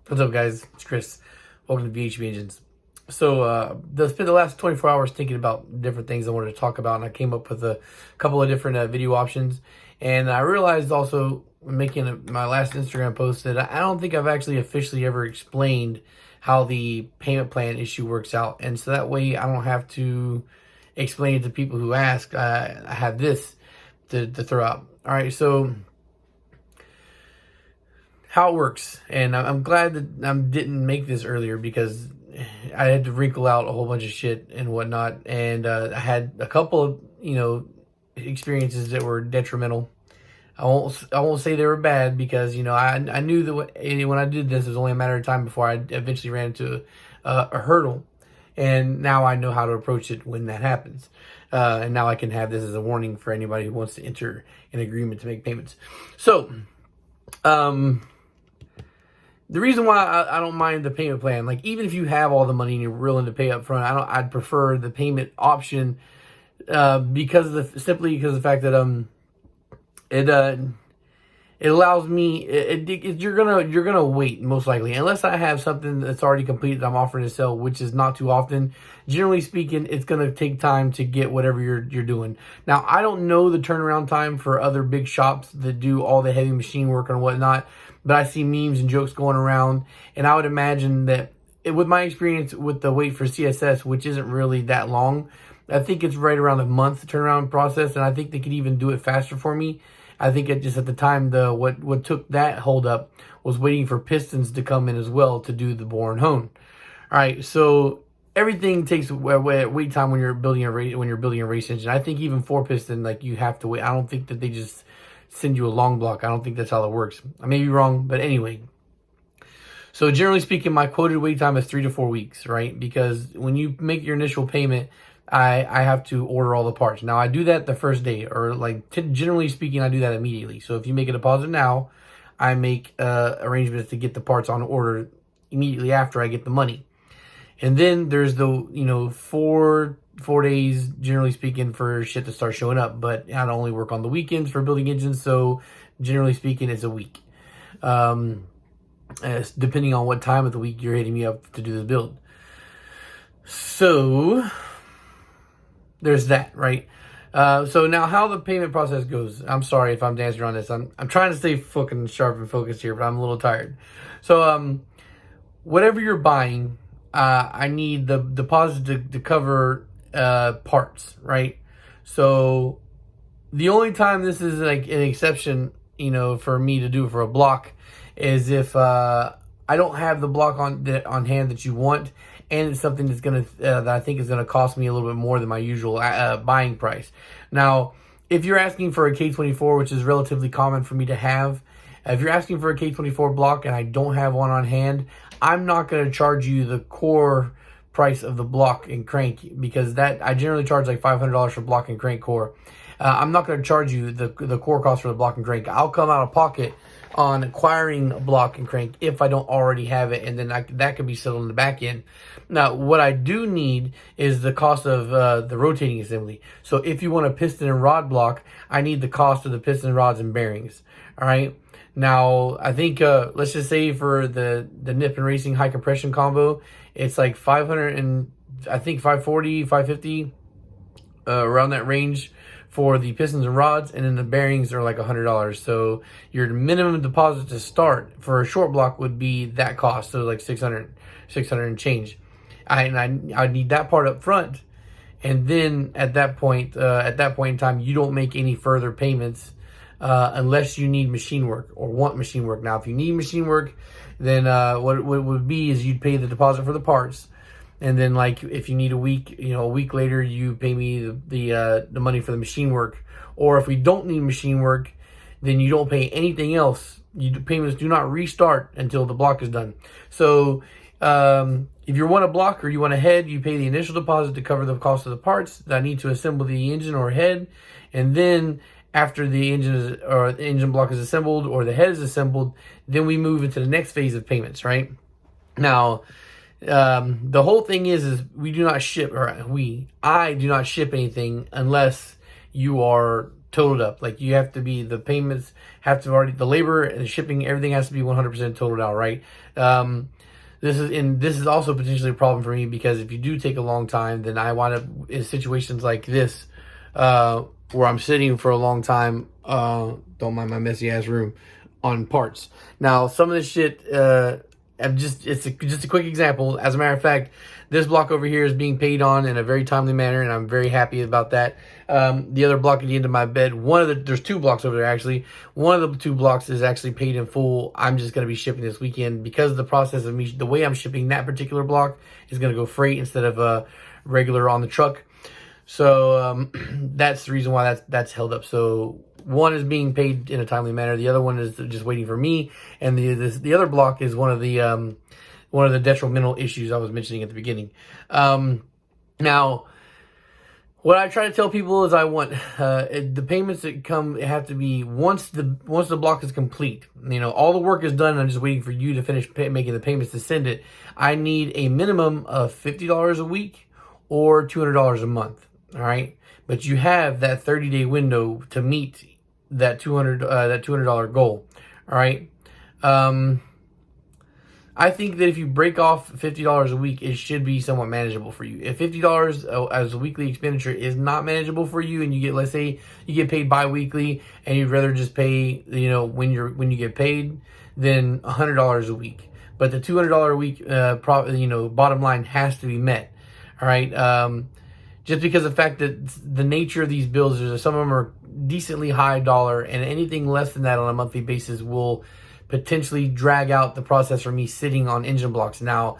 What's up, guys? It's Chris. Welcome to VHB Engines. So, I spent the last 24 hours thinking about different things I wanted to talk about, and I came up with a couple of different video options. And I realized also, making my last Instagram post, that I don't think I've actually officially ever explained how the payment plan issue works out. And so that way I don't have to explain it to people who ask. I have this to throw out. All right, so how it works, and I'm glad that I didn't make this earlier because I had to wrinkle out a whole bunch of shit and whatnot, and I had a couple of experiences that were detrimental. I won't say they were bad because I knew that when I did this, it was only a matter of time before I eventually ran into a hurdle, and now I know how to approach it when that happens. And now I can have this as a warning for anybody who wants to enter an agreement to make payments. So, the reason why I don't mind the payment plan, like even if you have all the money and you're willing to pay up front, I'd prefer the payment option simply because of the fact that it allows me you're gonna wait most likely, unless I have something that's already complete that I'm offering to sell, which is not too often. Generally speaking, it's gonna take time to get whatever you're doing. Now, I don't know the turnaround time for other big shops that do all the heavy machine work and whatnot, but I see memes and jokes going around, and I would imagine that with my experience with the wait for CSS, which isn't really that long, I think it's right around a month turnaround process, and I think they could even do it faster for me. I think it just at the time, what took that hold up was waiting for pistons to come in as well to do the bore and hone. All right, so everything takes wait time when you're building a race engine. I think even 4-piston, like, you have to wait. I don't think that they just send you a long block. I don't think that's how that works. I may be wrong, but anyway. So generally speaking, my quoted wait time is 3 to 4 weeks, right? Because when you make your initial payment, I have to order all the parts. Now, I do that the first day, or generally speaking, I do that immediately. So if you make a deposit now, I make arrangements to get the parts on order immediately after I get the money. And then there's the, 4 days, generally speaking, for shit to start showing up. But I only work on the weekends for building engines, so generally speaking, it's a week. Depending on what time of the week you're hitting me up to do the build. So there's that, right? So now how the payment process goes. I'm sorry if I'm dancing around this. I'm trying to stay fucking sharp and focused here, but I'm a little tired. So whatever you're buying, I need the deposit to cover parts, right? So the only time this is like an exception, for me to do for a block is if I don't have the block on hand that you want, and it's something that's that I think is gonna cost me a little bit more than my usual buying price. Now, if you're asking for a K24, which is relatively common for me to have, if you're asking for a K24 block and I don't have one on hand, I'm not gonna charge you the core price of the block and crank, because I generally charge like $500 for block and crank core. I'm not going to charge you the core cost for the block and crank. I'll come out of pocket on acquiring a block and crank if I don't already have it, and then that can be settled in the back end. Now, what I do need is the cost of the rotating assembly. So if you want a piston and rod block, I need the cost of the piston rods and bearings. All right. Now, I think let's just say for the Nippon Racing high compression combo, it's like 500 and I think 540, 550, around that range for the pistons and rods, and then the bearings are like $100. So your minimum deposit to start for a short block would be that cost, so like 600 and change. I need that part up front, and then at that point in time, you don't make any further payments unless you need machine work or want machine work. Now, if you need machine work, then what it would be is you'd pay the deposit for the parts. And then, like, if you need a week later, you pay me the money for the machine work. Or if we don't need machine work, then you don't pay anything else. Payments do not restart until the block is done. So if you want a block or you want a head, you pay the initial deposit to cover the cost of the parts that I need to assemble the engine or head. And then after the engine block is assembled or the head is assembled, then we move into the next phase of payments, right? Now, the whole thing is I do not ship anything unless you are totaled up. Like you have to be, the payments have to already, the labor and the shipping, everything has to be 100% totaled out, right? This is also potentially a problem for me, because if you do take a long time, then I wind up in situations like this, where I'm sitting for a long time. Don't mind my messy ass room, on parts. Now, some of this shit, it's just a quick example. As a matter of fact, this block over here is being paid on in a very timely manner, and I'm very happy about that. The other block at the end of my bed, there's 2 blocks over there actually. One of the 2 blocks is actually paid in full. I'm just going to be shipping this weekend, because the process of the way I'm shipping that particular block is going to go freight instead of regular on the truck. So that's the reason why that's held up. So one is being paid in a timely manner. The other one is just waiting for me. And the other block is one of the detrimental issues I was mentioning at the beginning. Now, what I try to tell people is I want the payments that come have to be once the block is complete. You know, all the work is done, and I'm just waiting for you to finish making the payments to send it. I need a minimum of $50 a week or $200 a month. All right, but you have that 30-day window to meet that $200 goal. All right. I think that if you break off $50 a week, it should be somewhat manageable for you. If $50 as a weekly expenditure is not manageable for you, and you get, let's say you get paid bi-weekly, and you'd rather just pay, you know, when you get paid, then $100 a week. But the $200 a week, bottom line has to be met. All right. Just because of the fact that the nature of these bills is some of them are decently high dollar, and anything less than that on a monthly basis will potentially drag out the process for me sitting on engine blocks. Now,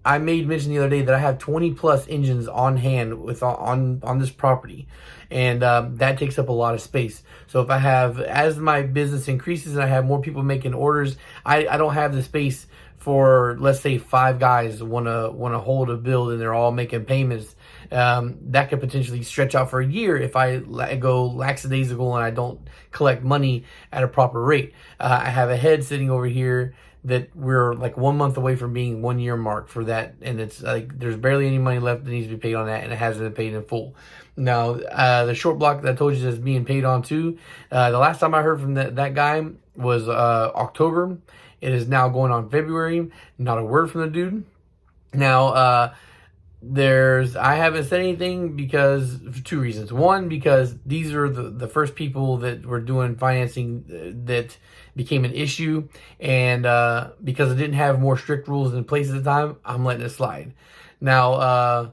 I made mention the other day that I have 20 plus engines on hand on this property, and that takes up a lot of space. So if I have, as my business increases and I have more people making orders, I don't have the space for, let's say, 5 guys want to hold a build and they're all making payments. That could potentially stretch out for a year if I go lackadaisical and I don't collect money at a proper rate. I have a head sitting over here that we're like 1 month away from being 1 year mark for that, and it's like there's barely any money left that needs to be paid on that, and it hasn't been paid in full. Now, the short block that I told you that's being paid on too, the last time I heard from that guy was October. It is now going on February. Not a word from the dude. Now, I haven't said anything because for 2 reasons. One, because these are the first people that were doing financing that became an issue, and because I didn't have more strict rules in place at the time, I'm letting it slide. Now,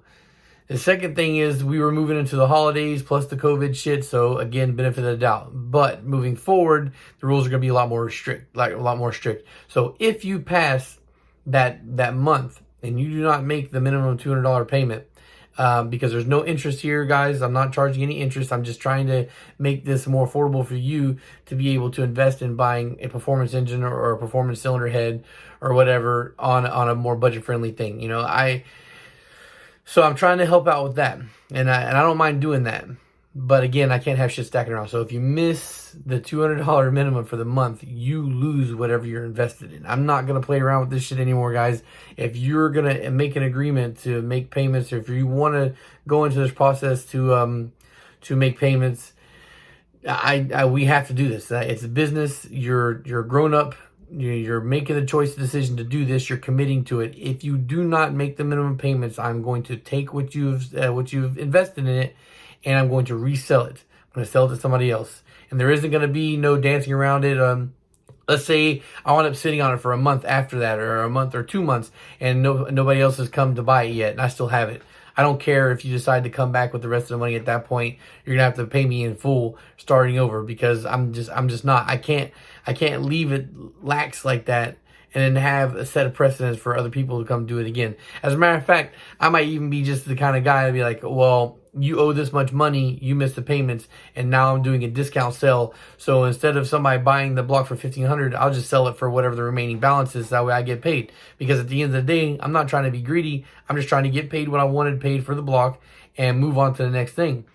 the second thing is we were moving into the holidays plus the COVID shit, so again, benefit of the doubt. But moving forward, the rules are going to be a lot more strict, So if you pass that month and you do not make the minimum $200 payment, because there's no interest here, guys. I'm not charging any interest. I'm just trying to make this more affordable for you to be able to invest in buying a performance engine or a performance cylinder head or whatever on a more budget-friendly thing. You know, so I'm trying to help out with that, and I don't mind doing that. But again, I can't have shit stacking around. So if you miss the $200 minimum for the month, you lose whatever you're invested in. I'm not going to play around with this shit anymore, guys. If you're going to make an agreement to make payments, or if you want to go into this process to make payments, we have to do this. It's a business. You're grown up. You're making the decision to do this. You're committing to it. If you do not make the minimum payments, I'm going to take what you've invested in it, and I'm going to resell it. I'm going to sell it to somebody else. And there isn't going to be no dancing around it. Let's say I wound up sitting on it for a month after that, or a month or 2 months, and nobody else has come to buy it yet, and I still have it. I don't care if you decide to come back with the rest of the money at that point. You're going to have to pay me in full starting over, because I'm just not. I can't leave it lax like that and then have a set of precedents for other people to come do it again. As a matter of fact, I might even be just the kind of guy to be like, well, you owe this much money, you missed the payments, and now I'm doing a discount sell. So instead of somebody buying the block for $1,500, I'll just sell it for whatever the remaining balance is. That way I get paid. Because at the end of the day, I'm not trying to be greedy. I'm just trying to get paid what I wanted paid for the block and move on to the next thing.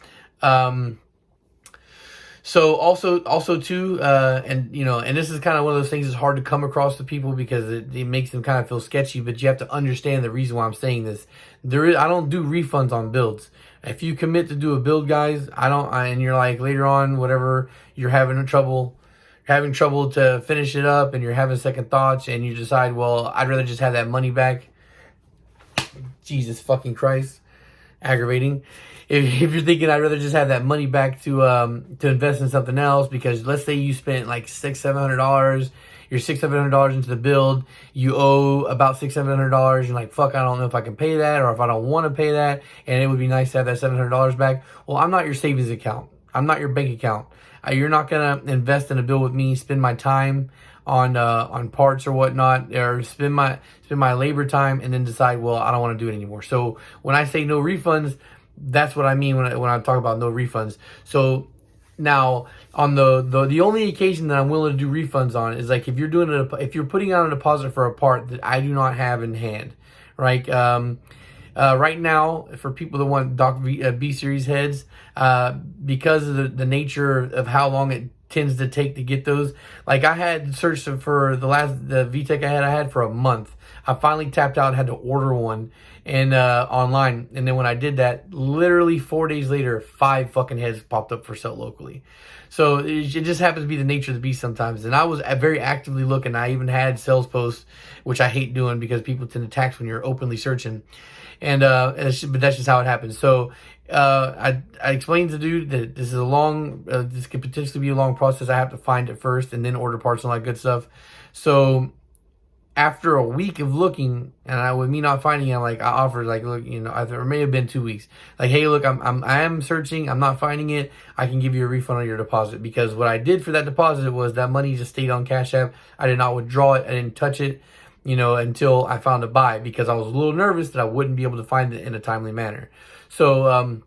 So also too, and and this is kind of one of those things that's hard to come across to people because it makes them kind of feel sketchy. But you have to understand the reason why I'm saying this. I don't do refunds on builds. If you commit to do a build, guys, and you're like later on, whatever, you're having trouble to finish it up, and you're having second thoughts, and you decide, well, I'd rather just have that money back. Jesus fucking Christ, aggravating. If you're thinking I'd rather just have that money back to invest in something else, because let's say you spent like $600-700, you're $600-700 into the build, you owe about $600-700, you're like, fuck, I don't know if I can pay that, or if I don't want to pay that, and it would be nice to have that $700 back. Well, I'm not your savings account. I'm not your bank account. You're not gonna invest in a build with me, spend my time on parts or whatnot, or spend my labor time, and then decide, well, I don't want to do it anymore. So when I say no refunds, that's what I mean when I talk about no refunds. So now on the only occasion that I'm willing to do refunds on is like if you're putting out a deposit for a part that I do not have in hand, right? Right now, for people that want B series heads, because of the nature of how long it tends to take to get those, like I had searched for the VTEC I had for a month. I finally tapped out and had to order one and online, and then when I did that, literally 4 days later, 5 fucking heads popped up for sale locally. So it just happens to be the nature of the beast sometimes. And I was very actively looking. I even had sales posts, which I hate doing because people tend to tax when you're openly searching. But that's just how it happens. So I explained to the dude that this is this could potentially be a long process. I have to find it first and then order parts and all that good stuff. So after a week of looking, and with me not finding it, I offered, like, look, it may have been 2 weeks. Like, hey, look, I am searching, I'm not finding it. I can give you a refund on your deposit, because what I did for that deposit was that money just stayed on Cash App. I did not withdraw it. I didn't touch it, until I found a buy, because I was a little nervous that I wouldn't be able to find it in a timely manner. So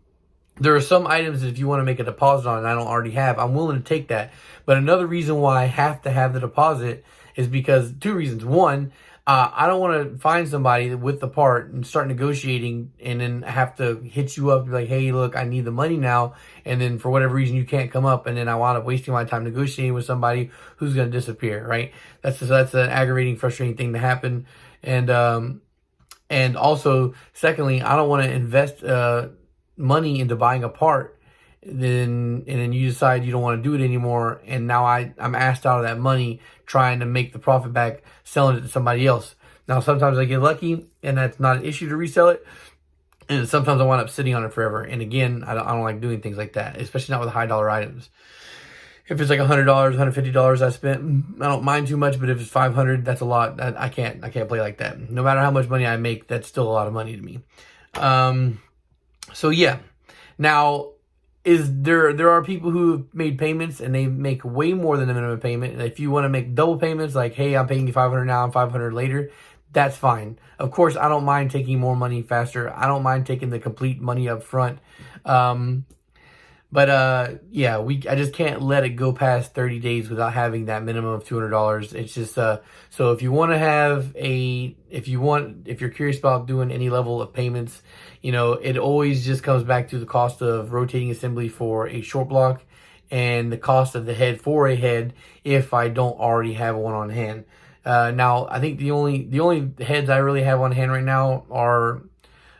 there are some items that if you want to make a deposit on and I don't already have, I'm willing to take that. But another reason why I have to have the deposit is because 2 reasons. One, I don't want to find somebody with the part and start negotiating and then have to hit you up and be like, hey, look, I need the money now. And then for whatever reason, you can't come up. And then I wind up wasting my time negotiating with somebody who's going to disappear, right? That's an aggravating, frustrating thing to happen. And also, secondly, I don't want to invest money into buying a part, and then you decide you don't want to do it anymore, and now I'm asked out of that money trying to make the profit back selling it to somebody else. Now sometimes I get lucky and that's not an issue to resell it, and sometimes I wind up sitting on it forever. And again, I don't like doing things like that, especially not with high dollar items. If it's like $100, $150 I spent, I don't mind too much. But if it's $500, that's a lot. I can't play like that. No matter how much money I make, that's still a lot of money to me. So yeah. Now, there are people who have made payments and they make way more than the minimum payment. And if you want to make double payments, like, hey, I'm paying you $500 now and $500 later, that's fine. Of course, I don't mind taking more money faster. I don't mind taking the complete money up front. Yeah, I just can't let it go past 30 days without having that minimum of $200. It's just, so if you want to have if you're curious about doing any level of payments, it always just comes back to the cost of rotating assembly for a short block and the cost of the head for a head if I don't already have one on hand. Now I think the only heads I really have on hand right now are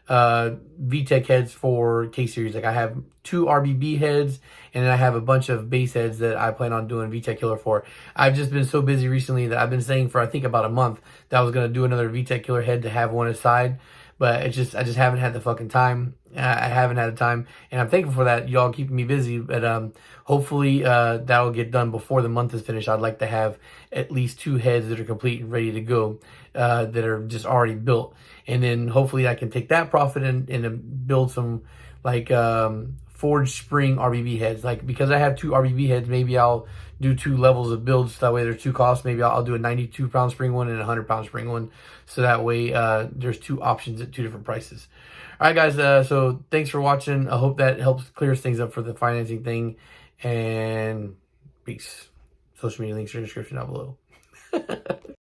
VTEC heads for K-Series. Like, I have 2 RBB heads, and then I have a bunch of base heads that I plan on doing VTEC killer for. I've just been so busy recently that I've been saying for, I think, about a month that I was going to do another VTEC killer head to have one aside, but I just haven't had the fucking time. I haven't had the time, and I'm thankful for that. Y'all keeping me busy, but hopefully that'll get done before the month is finished. I'd like to have at least 2 heads that are complete and ready to go, that are just already built. And then hopefully I can take that profit and build some, like, forged spring RBB heads. Like, because I have 2 RBB heads, maybe I'll do 2 levels of builds. So that way there's 2 costs. Maybe I'll do a 92 pound spring one and a 100 pound spring one. So that way there's 2 options at 2 different prices. All right, guys. So thanks for watching. I hope that helps clear things up for the financing thing. And peace. Social media links are in the description down below.